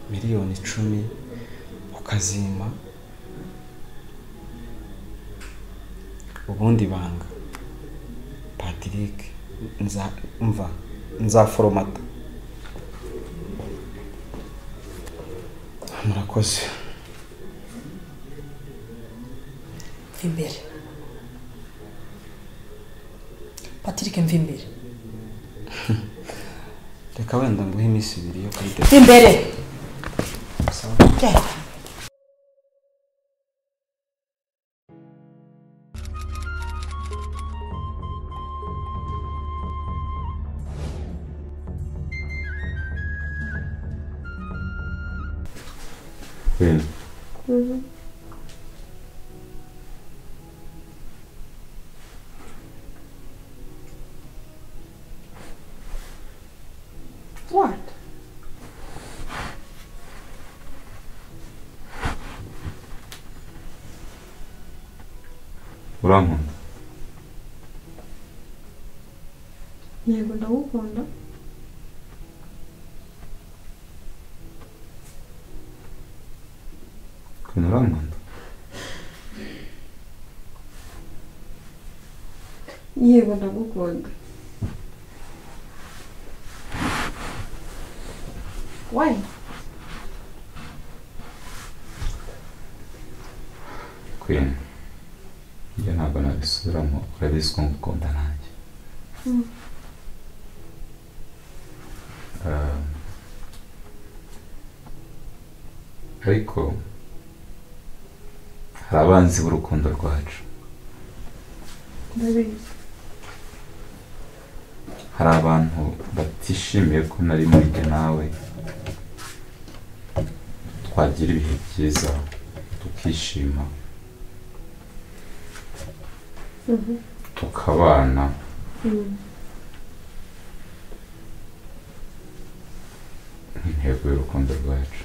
miliyoni 10 ukazima ubundi banga Patrick nza foromata murakoze imbere Patrick mvimbere reka wenda nguhe iminsi 2 yo kwiteza imbere What? Urankunda? Yego ndagukunda. Urankunda? Yego ndagukunda. Why? Queen, njye ntabwo nabisubiramo, urabizi ko ngukunda nanjye. Ariko hari abanzi b'urukundo rwacu. Ndabizi. Hari abantu batishimiye ko nari muri jye nawe twagira ibihe byiza tukishima tukabana nk'intego y'urukundo rwacu.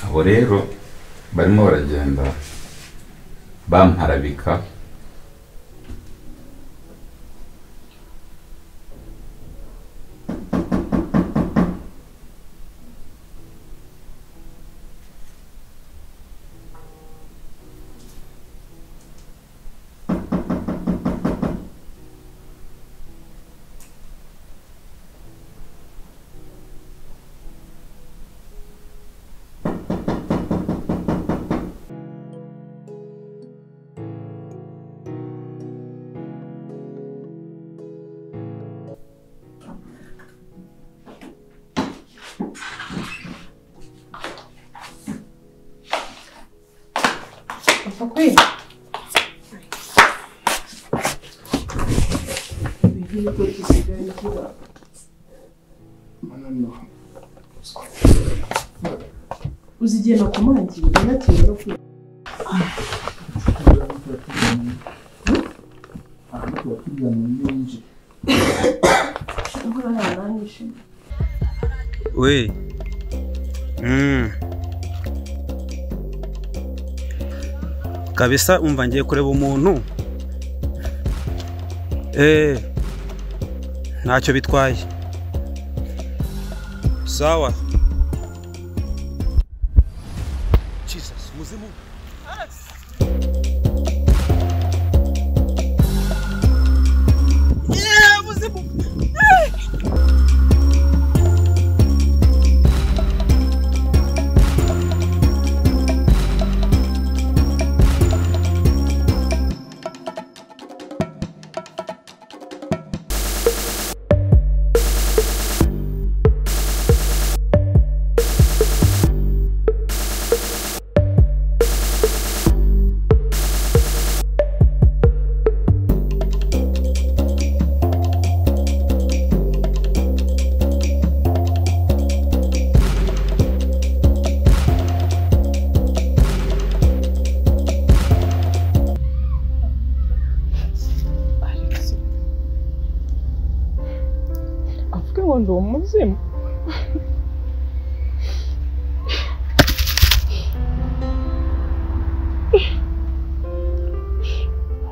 Abo rero barimo baragenda bamparabika Okay. Uzigiye no kumangira nagiye no kwiga. We. Kabisa umva ngiye kureba umuntu. Ntacyo bitwaye. Sawa. Jesus, muzimu. Yeah, muzimu. Ndo umuzimu.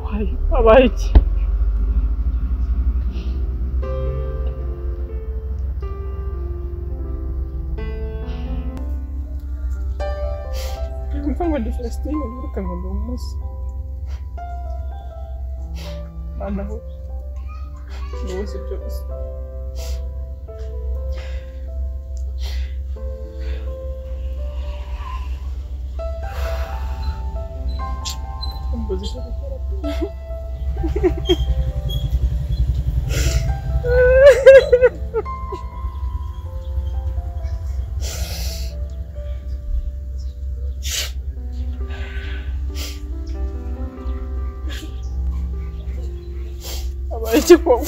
Why? Habaye iki? Mfano ndi Celestine nguruka ngo ndumusi. Mana ho. Wose byose. Composition. Habaye iki koko?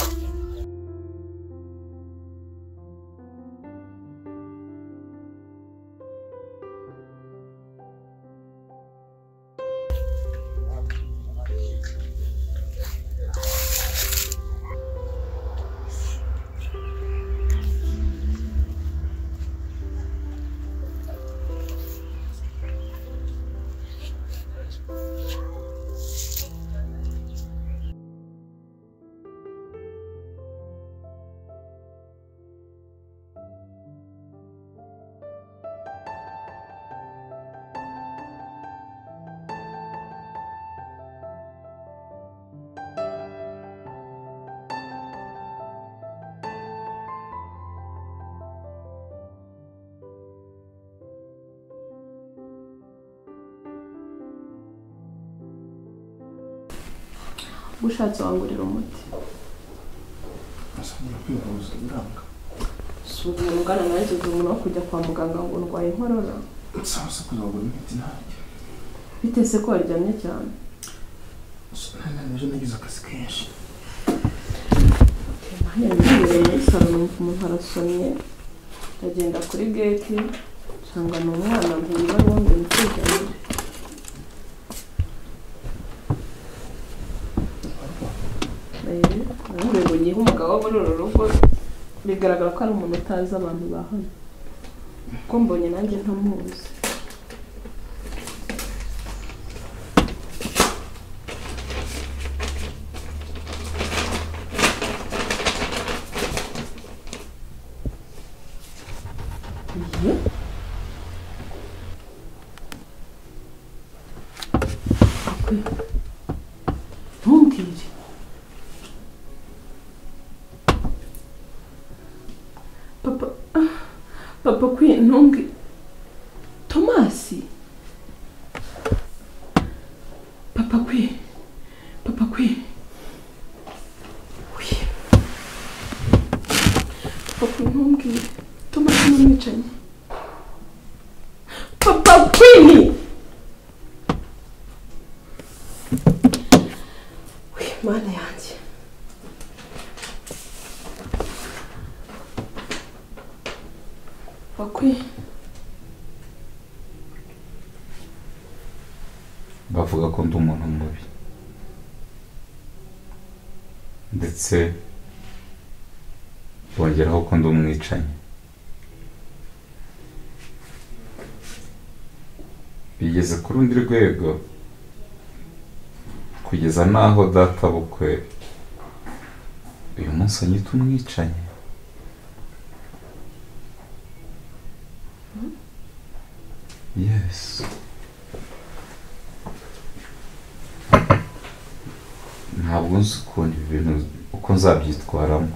Ushatse wangurira umuti. Asabura kwivuza biranga. Subira mugana nanjye umuntu wo kujya kwa muganga ngo ndwaye inkorora. Sawa se kuzagura imiti nanjye. Bitese ko waryamye cyane. Nanje nagize akazi kenshi. Hanyuma ngiye muri salon umuntu arasomye. Agenda kuri gate cyangwa n'umwana mvuye wundi mukijanye. Ngo ngiye umugabo muri uru rugo bigaragara ko ari umuntu utazi abantu bahano. Ko mbonye nanjye ntamuzi. Ntumbwire. Papa kwi ntungi Tomasi. Papa kwi Papa ntungi Tomasi n'umwicanyi. Papa kwi Mana yanjye. Bakwi. Bavuga ko ndi umuntu mubi. Ndetse bongeraho ko ndi umwicanyi. Bigeze ku rundi rwego kugeza naho data bukwe uyu munsi anyita umwicanyi. Yes. Ntabwo nzi ukuntu ibintu uko nzabyitwaramo.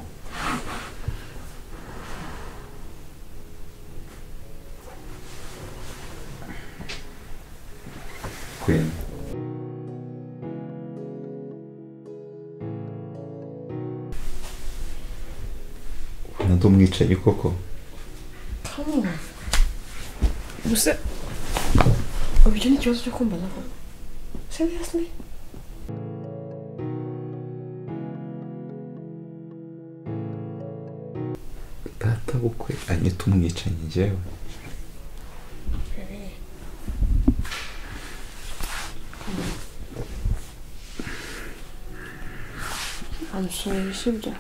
Queen. Ndi umwicanyi koko. Gusa ibyo ni ikibazo cyo kumbaza ko. Seriously? Data bukwe anyita umwicanyi njyewe. I'm sorry, Shibja.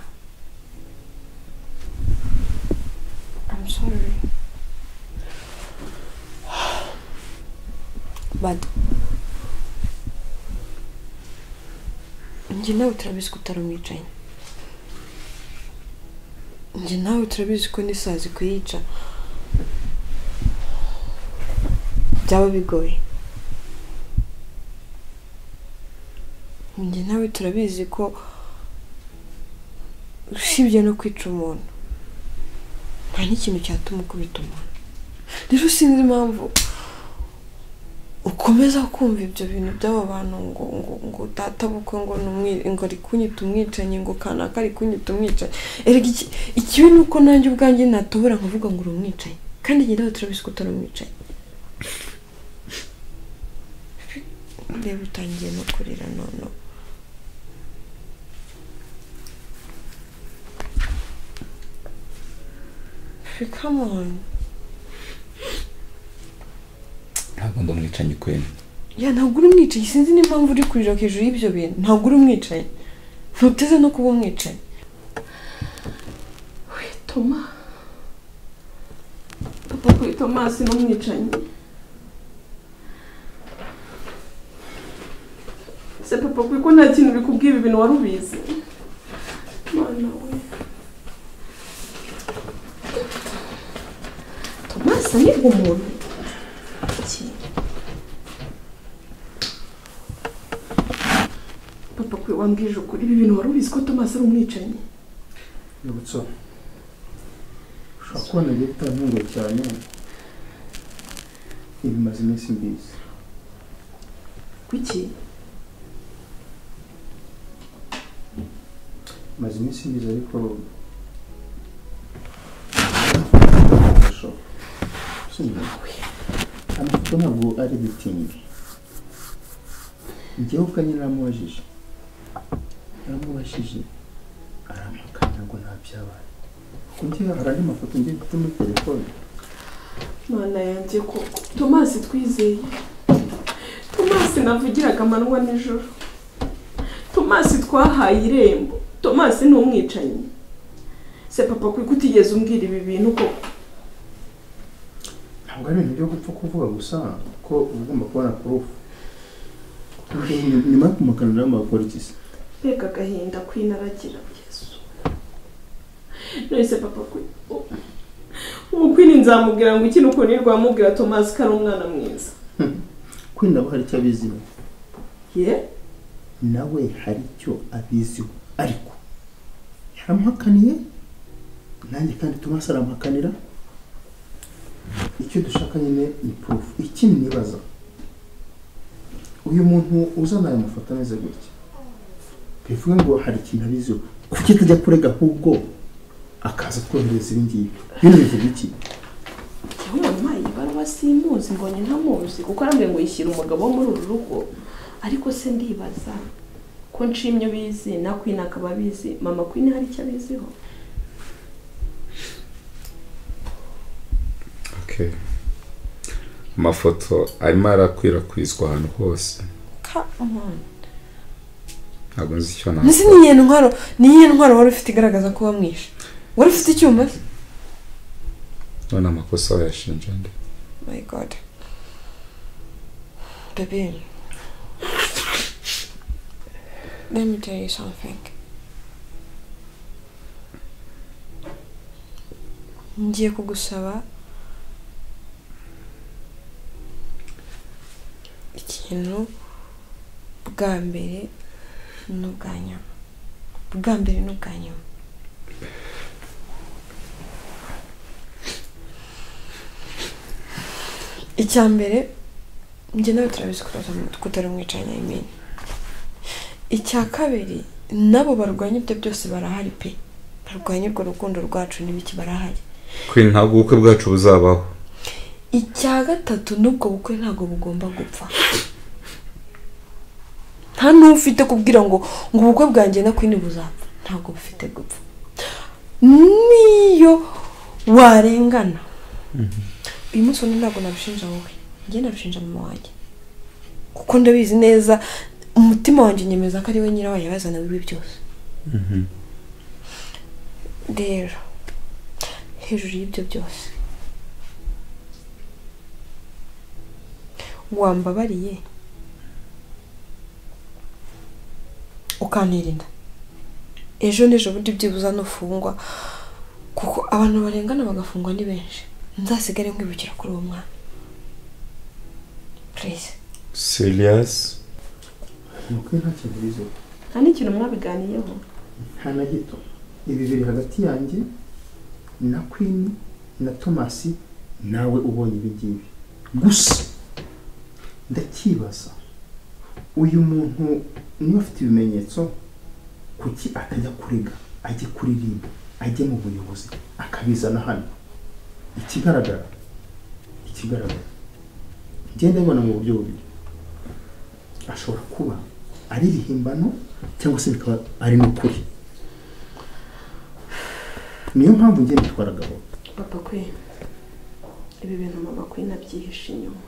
I'm sorry. But njye nawe turabizi ko utarumwicaye, njye nawe turabizi ko n'isazi kuyica byaba bigoye, njye nawe turabizi ko usibye no kwica umuntu nta n'ikintu cyatuma ukubita umuntu. Rero sinzi impamvu ukomeza kumva ibyo bintu by'aba bantu ngo databukwe ngo ari kunyita umwicanyi, ngo kanaka ari kunyita umwicanyi. Erega ikibi ni uko nanjye ubwanjye natobora nkavuga ngo uri umwicanyi kandi njye nawe turabizi ko utari umwicanyi. Reba utangiye no kurira none. Come on. Ntabwo ndamwicanyi kwene. Ya ntabwo uri umwicanyi, sinzi n'impamvu uri kurira hejuru y'ibyo bintu. Ntabwo uri umwicanyi, ntuteze no kuba umwicanyi. Toma papa kuri Tomasi n'umwicanyi. Se papa kuri ko nta kintu bikubwiye ibi bintu warubizi. Mana we Tomasi ni umuntu papa kuri wambwije ukuri ibi bintu warubizi ko Tomasi ari umwicanyi. Yibutso ushobora kubona leta ntungo cyane ibimaze iminsi mbizi. Kuki? Maze iminsi mbizi ariko amafoto ntabwo ari bitingi. Njyewe ubwanjye naramubajije aramakanya ngo nta byabaye. Kundi hari andi mafoto ngiye mfite muri telefone. Mana yanjye ko Tomasi twizeye, Tomasi navugiraga amanywa nijoro, Tomasi twahaye irembo, Tomasi ni umwicanyi. Se papa kuri kutigeze umbwira ibi bintu koko? Ntabwo ari ibintu byo gupfa kuvuga gusa ko ugomba kubona proof. Nyuma kumukanira amapolisi. Beka gahinda kwinaragira Yesu. Nese papa kuri umukwini nzamubwira ngo ikintu uko nirwa mubwira Tomasi kari umwana mwiza. Kwina hari icyo abiziho. Ye? Nawe hari icyo abiziho ariko yaramuhakaniye nanjye kandi Tomasi aramuhakanira. Icyo dushaka nyine ni proof. Ikindi nibaza uyu muntu uzana aya mafoto ameze gutya bivuga ngo hari ikintu abiziho kuki tujya kurega ahubwo akaza twohereza ibingibi bino bivuga iki? Mama ibarwa simuzi mbonye ntamuzi kuko arambye ngo yishyira umugabo wo muri uru rugo, ariko se ndibaza ko nshimye bizi na Queen akaba bizi, mama Queen hari icyo abiziho. Okay. Amafoto arimo arakwirakwizwa ahantu hose. Come on. Ntabwo nzi icyo nakora. Nzi niye ntwaro wari ufite igaragaza ko wamwishe. Wari ufite icyuma? None amakosa yashinja nde? My God. Baby. Let me tell you something. Ngiye kugusaba ikintu bwa mbere n'ubwa nyuma. Bwa mbere n'ubwa nyuma. Icya mbere njye nawe turabizi ko utari umwicanyi imenya. Icya kabiri nabo barwanya ibyo byose barahari pe. Barwanya urwo rukundo rwacu n'ibiki barahari. Queen ntabwo ubukwe bwacu buzabaho. Icya gatatu nubwo bukwe ntabwo bugomba gupfa. Nta n'ufite kubwira ngo ubukwe bwanjye na Queen buzapfa. Ntabwo bufite gupfa. Niyo warengana. Uyu munsi ntabwo nabishinja wowe. Njye nabishinja mama wanjye. Kuko ndabizi neza umutima wanjye nyemeza ko ari we nyirawe yabazana bibi byose. Rero hejuru y'ibyo byose wambabariye ukantirinda ejo n'ejo bundi byibuza nufungwa kuko abantu barengana bagafungwa ni benshi nzasigare nkwibukira kuri uwo mwana please Serious? nuko nta kintu bizo nta n'ikintu mwabiganiyeho nta na gito ibi biri hagati yanjye na Queen na Thomas nawe ubonye ibigibi gusa ndakibaza uyu muntu niba afite ibimenyetso kuki atajya kurega ajye kuririmba ajye mu buyobozi akabizana hano ikigaragara ngende mbona mu buryo bubiri ashobora kuba ari ibihimbano cyangwa se bikaba ari n'ukuri niyo mpamvu ngiye bitwara gabo papa kwe ibi bintu mama kwe nabyihishe inyuma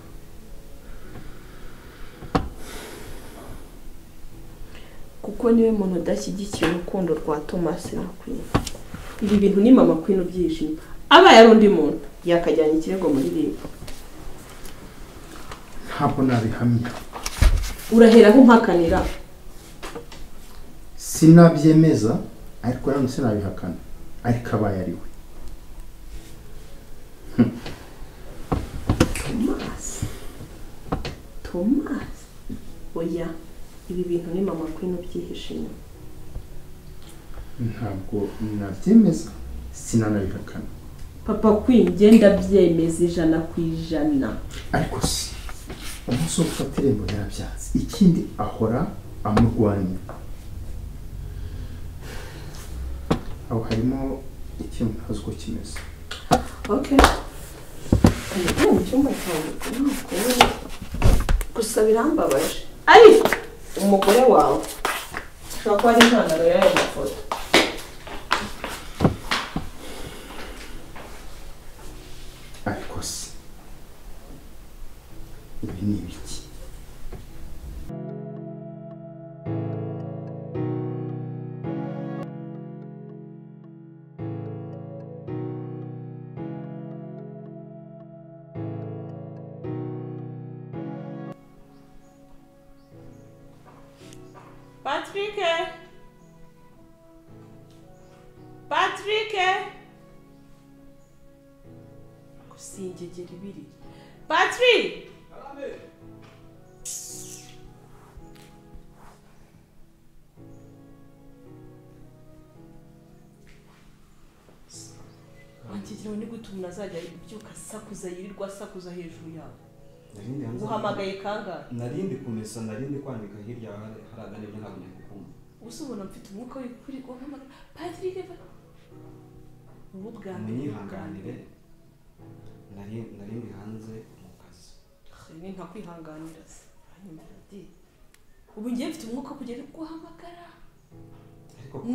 kuko niwe muntu udashyigikiye urukundo rwa Thomas na Queen ibi bintu ni mama Queen ubyihishe inyuma aba yari undi muntu yakajyanye ikirego muri RIB ntabwo nabihamya uraheraho umpakanira sinabyemeza ariko nanone sinabihakana ariko abaye ari we Thomas oya ibi bintu ni mama Queen ubyihishe inyuma ntabwo nabyemeza sinanabihakana papa Queen genda byemeza 100%. ariko si umunsi wo gufata irembo yarabyanze ikindi ahora amurwanya aho harimo ikintu ntazi uko kimeze okay kandi mu cyumba cyawe gusa birambabaje ariko umugore wawe ushobora kuba ari intandaro y'ayo mafoto ariko si ibi ni ibiki Patrick kusingegera ibiri Patrick wankigira ni gute umuntu azajya ibyuka sakuza yirirwa sakuza hejuru yawe uhamagaye kangahe narindi kumesa narindi kwandika hirya haragana ibyo ntabwo nyakukuma usubona mfite umwuka w'ukuri guhamagara Patrick ubu bwanjye munyihanganire narindi hanze mu kazi ni nta kwihanganira se ubu ngiye mfite umwuka kugera guhamagara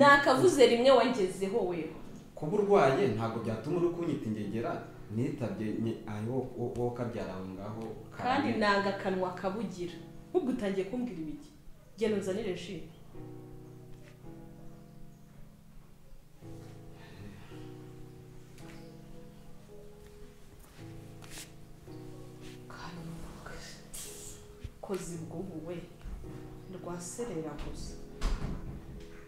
nakavuze rimwe wangezeho wewe kuba urwaye ntabwo byatuma uri kunyita ingegera nitabye ayo wo kabyarawe ngaho kandi nanga akanwa kabugira ubwo utangiye kumbwira ibiki genda unzanire ji kozi bw'ubuwe rwaserera gusa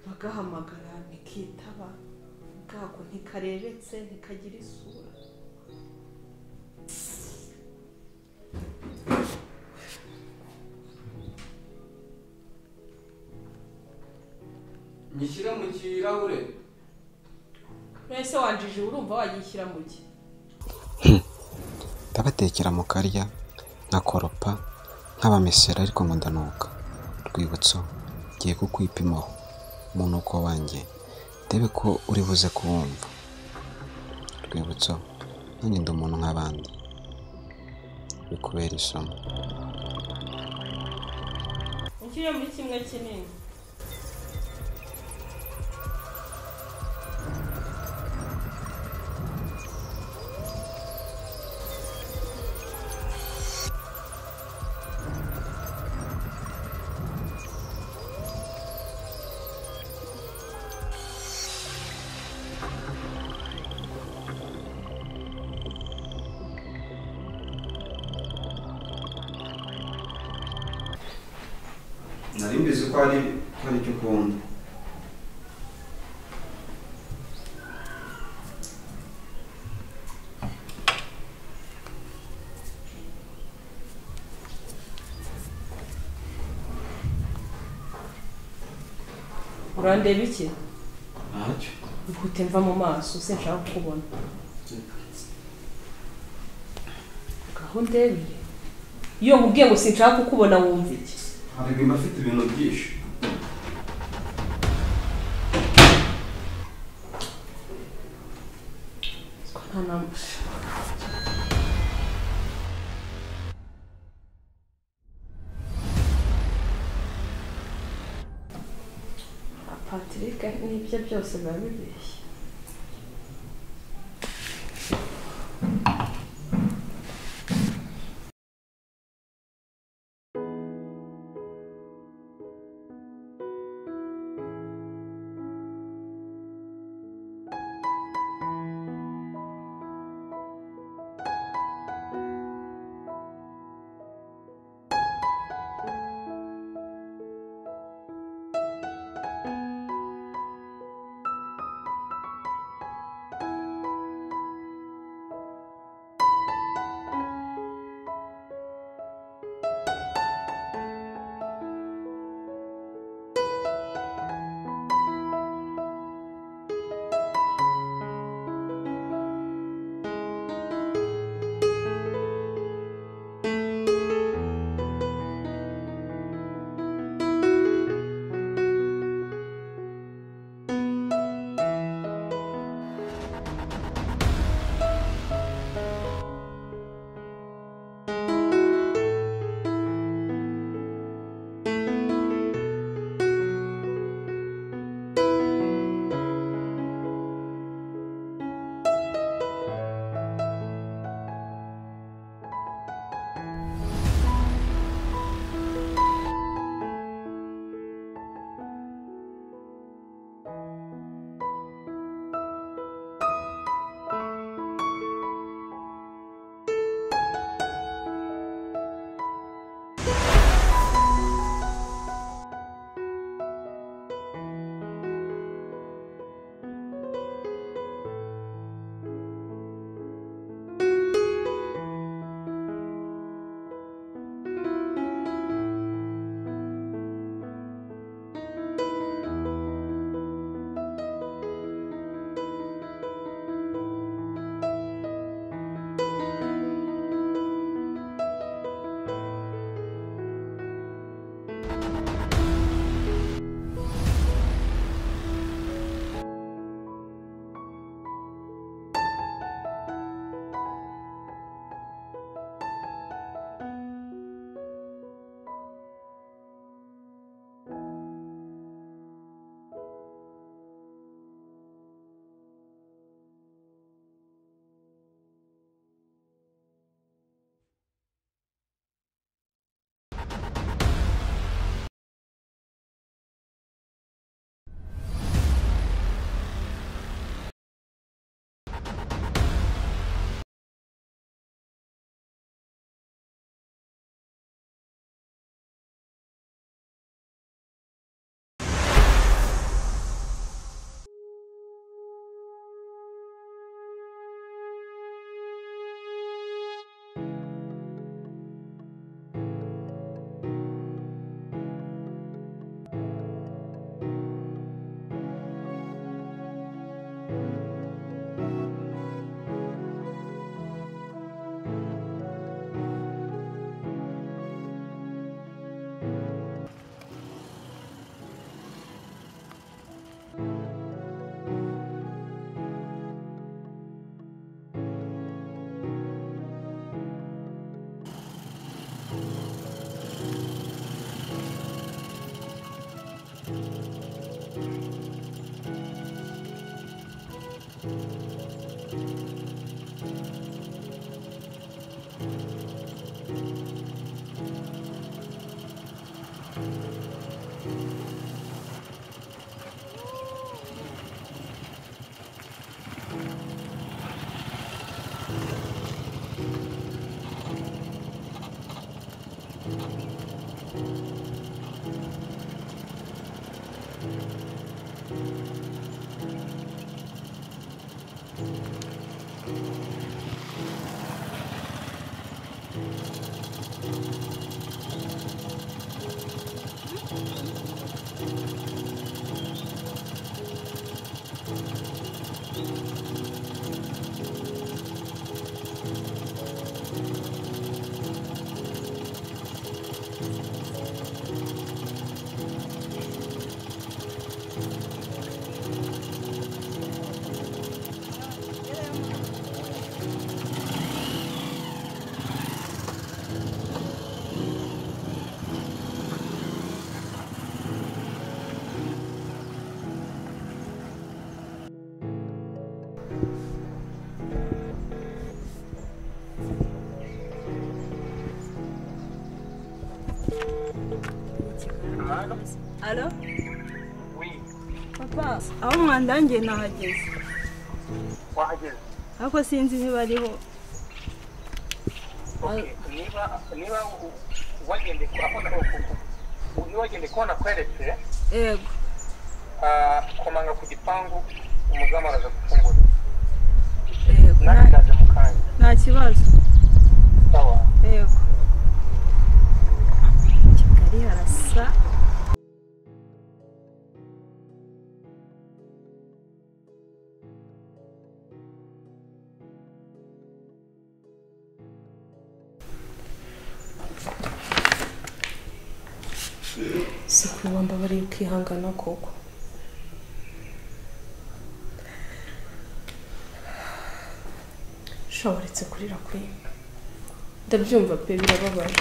bagahamagara nikitaba bwako ntikarebetse ntikagira isura nyishyira mu kirahure mwese wanjije urumva wagishyira mu ki ndabatekera mu karya nkakoropa nk'abamesera ariko ngo ndanuka Rwibutso ngiye kukwipimaho umunuko wanjye ndebe ko uri buze kuwumva Rwibutso nanjye ndi umuntu nk'abandi bikubera isomo ukiriye muri kimwe kinini nari mbizi ko ari icyo ukunda. Urandeba iki? Ntacyo. Ihute mva mu maso sinshaka kukubona. Gahundebire. Iyo nkubwiye ngo sinshaka kukubona wumva iki? Hari ibintu afite ibintu byinshi. Patrick n'ibyo byose biba bibeshye. Alo? Papa, aho mwandangiye nahageze. Wahageze? Ariko sinzi niba ariho. Niba wagende kubona kweretse yego komanga ku gipangu umuzamu araza gufungura yego naje mu kanya nta kibazo sawa yego Kigali harasa Sikwibamba bari ukihangana koko. Shawaretse kurira kwe. Ndabyumva pe birababaje.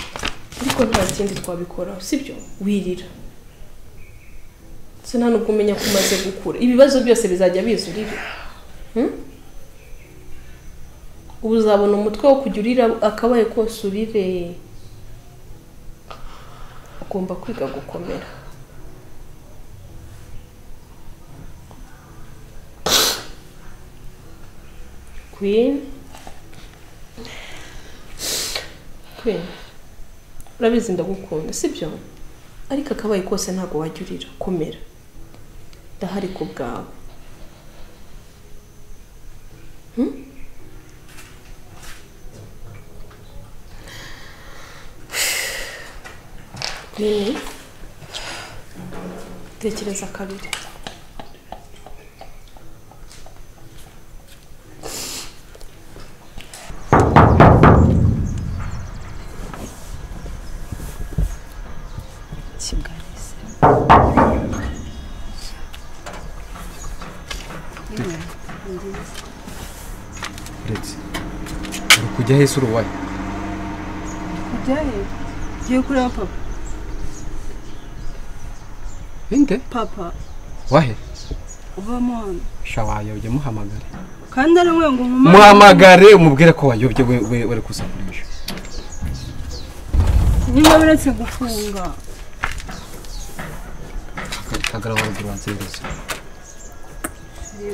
Ariko nta kindi twabikora, sibyo? Wirira. Se nta no kumenya kumaze gukura. Ibibazo byose bizajya bizurira. Uzabona umutwe wo kujurira akabaye kose urire. Ugomba kwiga gukomera. Queen, urabizi ndagukunda sibyo? Ariko akabaye kose ntago wajurira, komera. Ndahari ku bwawe. Queen, tekereza kabiri. Kujya hese uruwaye? Kujya he? Giye kureba papa. Inde? Papa. Wahe? Uvamo hano. Shawayobye muhamagare. Kandi ari we ngo muhamagare umubwire ko wayobye we kusakurisha. Niba biretse gufunga. Kagara waruguru wansereza.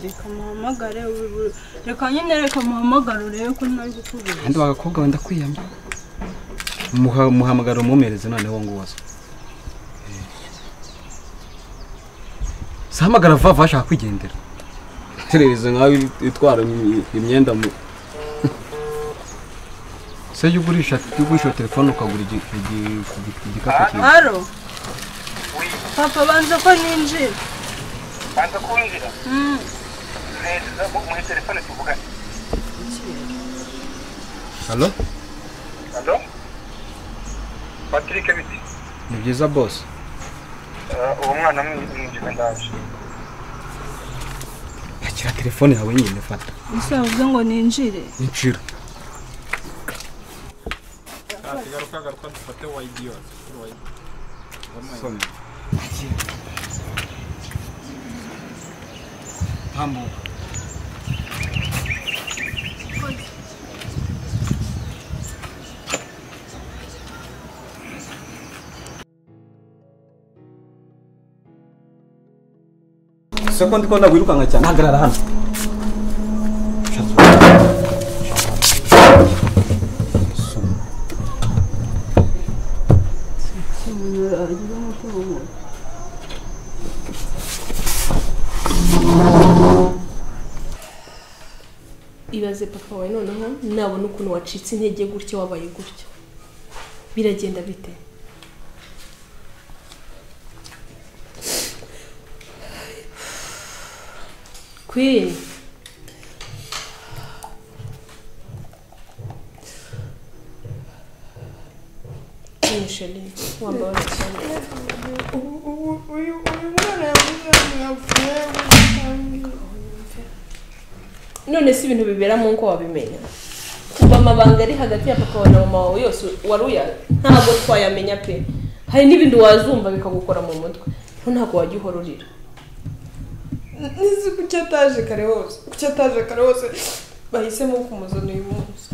Reka muhamagare reka nyine reka muhamagare urebe ko ntari gukubira. Kandi bagakobwa wenda kwiyamye. Muhamagara umumereze noneho ngo wazo. Sahamagara vava ashaka kwigendera. Tereza nkawe itwara imyenda mu Se yugurisha telefone ukagura igikapu cyiza. Haro. Papa banza ko ninjira. Banza kunjira. Neza mu telefone tuvugana. Halo? Halo? Patrick biti. Ni byiza boss. Uwo mwana mwinjira ndaje. Akira telefone yawe nyine fata. Usavuze ngo ninjire. Ninjira. Garuka dufate wayidi. Soni. Hambo. Sekondi ko ndagwirukanka cyane hagarara hano. Ibaze papa wawe noneho nabona ukuntu wacitse intege gutya wabaye gutya. Biragenda bite? Queen. Initially, wambara cyane. Uyu mwana yavuye none si ibintu bibera mu nko wabimenya. Kuba amabanga ari hagati ya papa na mama wawe yose waruya ntago twayamenya pe. Hari n'ibindi wazumva bikagukora mu mutwe. Ntago wajya uhororira. Nizi kucyataje kare hose bahisemo kumuzana uyu munsi.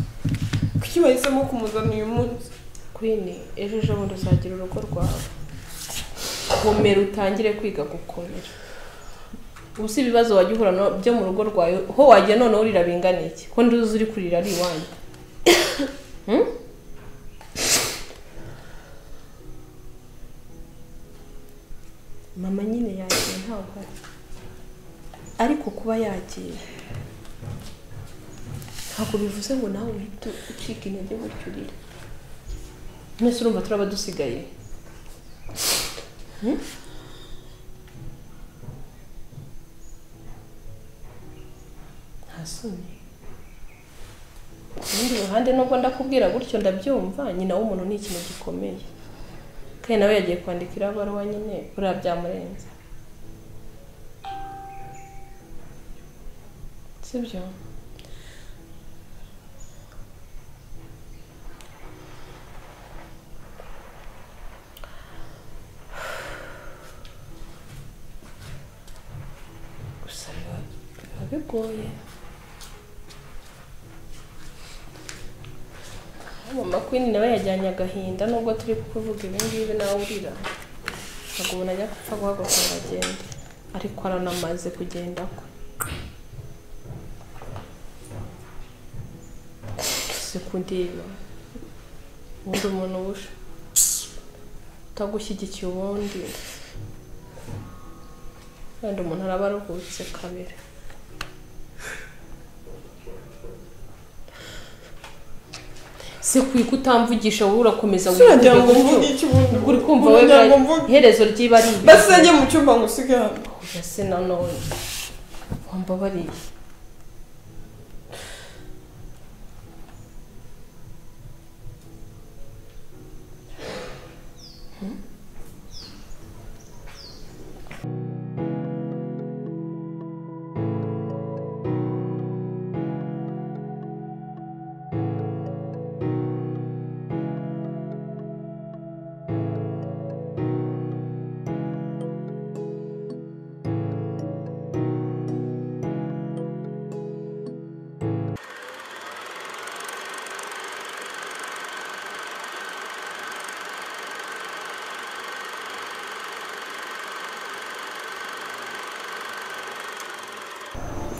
Kuki bahisemo kumuzana uyu munsi? Queen, ejo bundi uzagira urugo rwawe. komera utangire kwiga gukomera. Ubusi ibibazo wajya uhura byo mu rugo rwawe ho wajya none urira bingana iki ko nduzi uri kurira ari iwanyu. Mama nyine yagiye ntabwo ariko kuba yagiye ntabwo bivuze ngo nawe uhite ucika intege gutyo urira. Mwese urumva turaba dusigaye. Hasoni urundi ruhande nubwo ndakubwira gutyo ndabyumva nyina w'umuntu ni ikintu gikomeye kandi nawe yagiye kwandikira abaruwa nyine buriya byamurenze sibyo. Gusa biba bigoye. Mama Queen nawe yajyanye agahinda nubwo turi kuvuga ibi ngibi nawe urira ntabwo ubona ajya gupfa guhaguruka ngo agende ariko aranamaze kugenda ko sekundira undi umuntu ubusha utagushyigikiye ubundi kandi umuntu araba aruhutse kabiri. Se kutamvugisha wowe urakomeza uragira ngo mvuge iki bundi uri kumva wewe iherezo ry'iba ari base njye mu cyumba ngo usigane ese nanone wambabariye.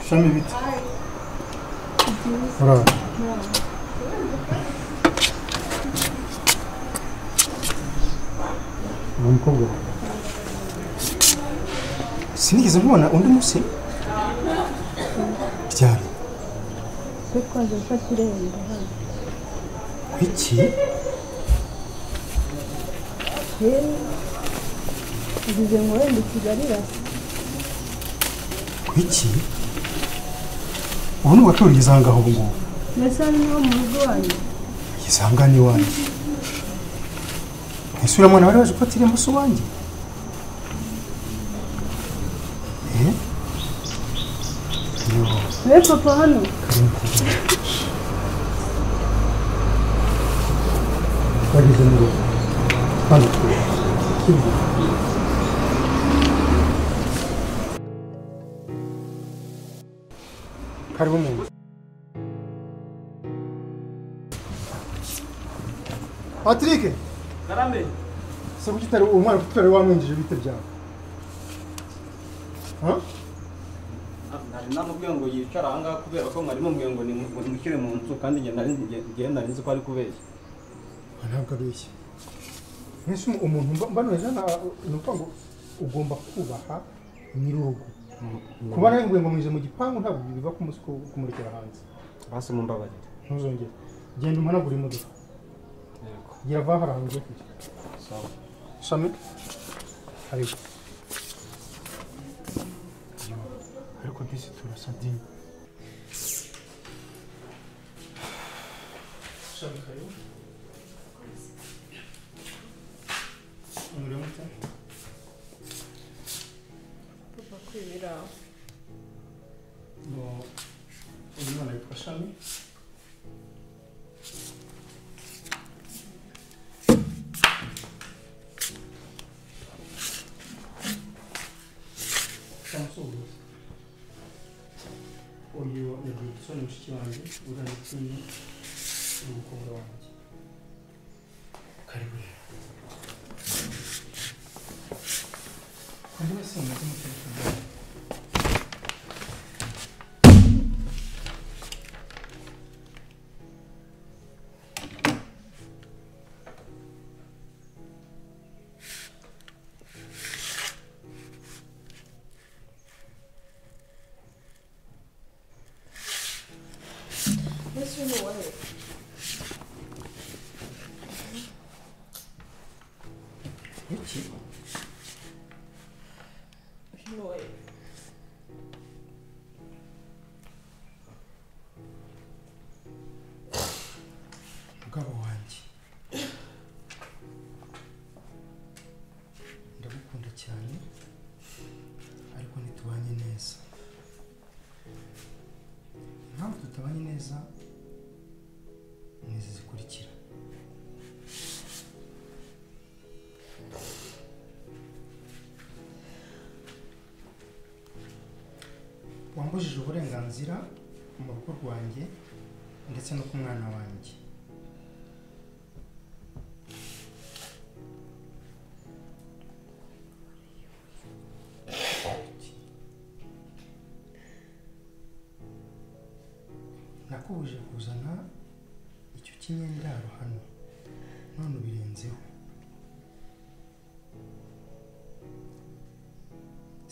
Shami bite? Bravo. Umukobwa. Sinigeze mbona undi musi. Ryari? Kwaje fatirenda hano. Iki? Ndize ngo wenda kigarira. Iki? Ubu watoriye izanga aho ngo. Nasa niho mu rugo wanyu. Izanga ni wanyu. Isura mwana wari waje kwatira muso wanjye. We papa hano. Bageze mu rugo. Hano. Karibu mu. Patrick. Karame. Se kuki tari umwana kutwara wamwinjije bite byawe? Ha? Namubwiye ngo yicara aha ngaha kubera ko mwari mubwiye ngo nimushyire mu nzu kandi njye nari nzi ko ari kubeshya. Ntabwo abeshya. Mwese umuntu mbanoje nuko ngo ugomba kubaha nyir'urugo. Kuba nawe ngo mwize mu gipangu ntabwo biva ku musi kumurekera hanze. Basi mumbabarire. Ntuzongere. Genda umanagura imodoka. Yego. Gira va haranze kujya. Sawa. Shami. Ariko. Ariko disi turasadini. Shami kayo. Unuremute. Papa kwibira. No. Uyu mwana yitwa Shami. Uyu yabitse n'umushiki wanjye uranditsinye umukobwa wanjye. Karibu. Mugabo wanjye ndagukunda cyane ariko ntitubanye neza. Impamvu tutabanye neza nizi zikurikira. Wambujije uburenganzira mu rugo rwanjye ndetse no ku mwana wanjye. Nakubuje kuzana icyo kinyendaro hano none ubirenzeho.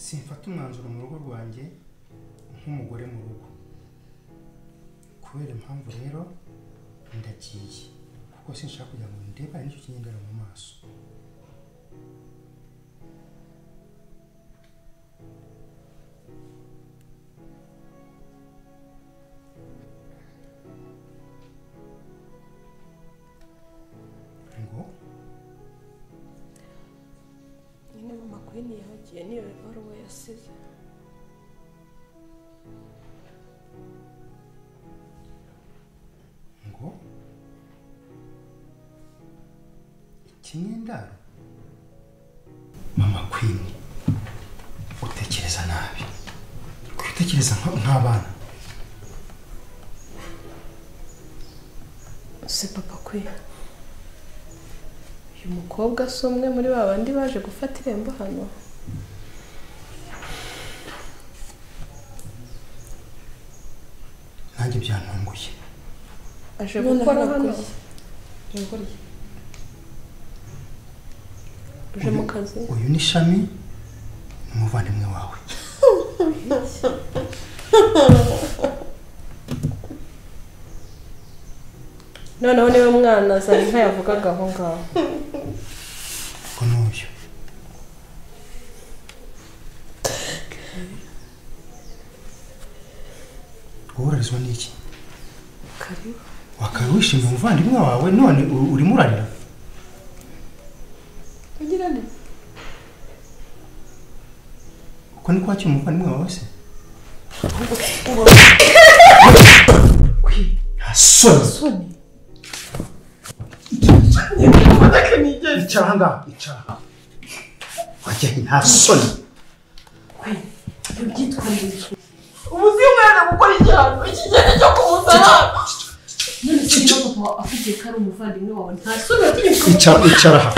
Simfata umwanzuro mu rugo rwanjye nk'umugore mu rugo. Kubera impamvu rero ndagiye kuko sinshaka kugira ngo ndebe n'icyo kinyendaro mu maso. yahagiye niyo ibaruwa yasize. Ngo ikinyendaro mama Queen utekereza nabi, utekereza nk'abana. Se papa Queen, uyu mukobwa si umwe muri ba bandi baje gufata irembo hano? Nanjye byantunguye. Aje gukora hano? Uje mu kazi? Uyu ni Shami, ni umuvandimwe wawe. Noneho niwe mwana azanye nka yavugaga aho ngaho. Ko n'uyu. Urarizwa n'iki? Karibu. Wakari wishimiye umuvandimwe wawe none urimo urarira? Ugira nde? Uko ni kwakira umuvandimwe wawe se? Soni. Icara. Wajya nta soni. Ubyitwandije. Ubuzi umwana gukora icyaha, ikigeni cyo kumuzana. None se papa afite kari umuvandimwe wawe nta soni. Icara.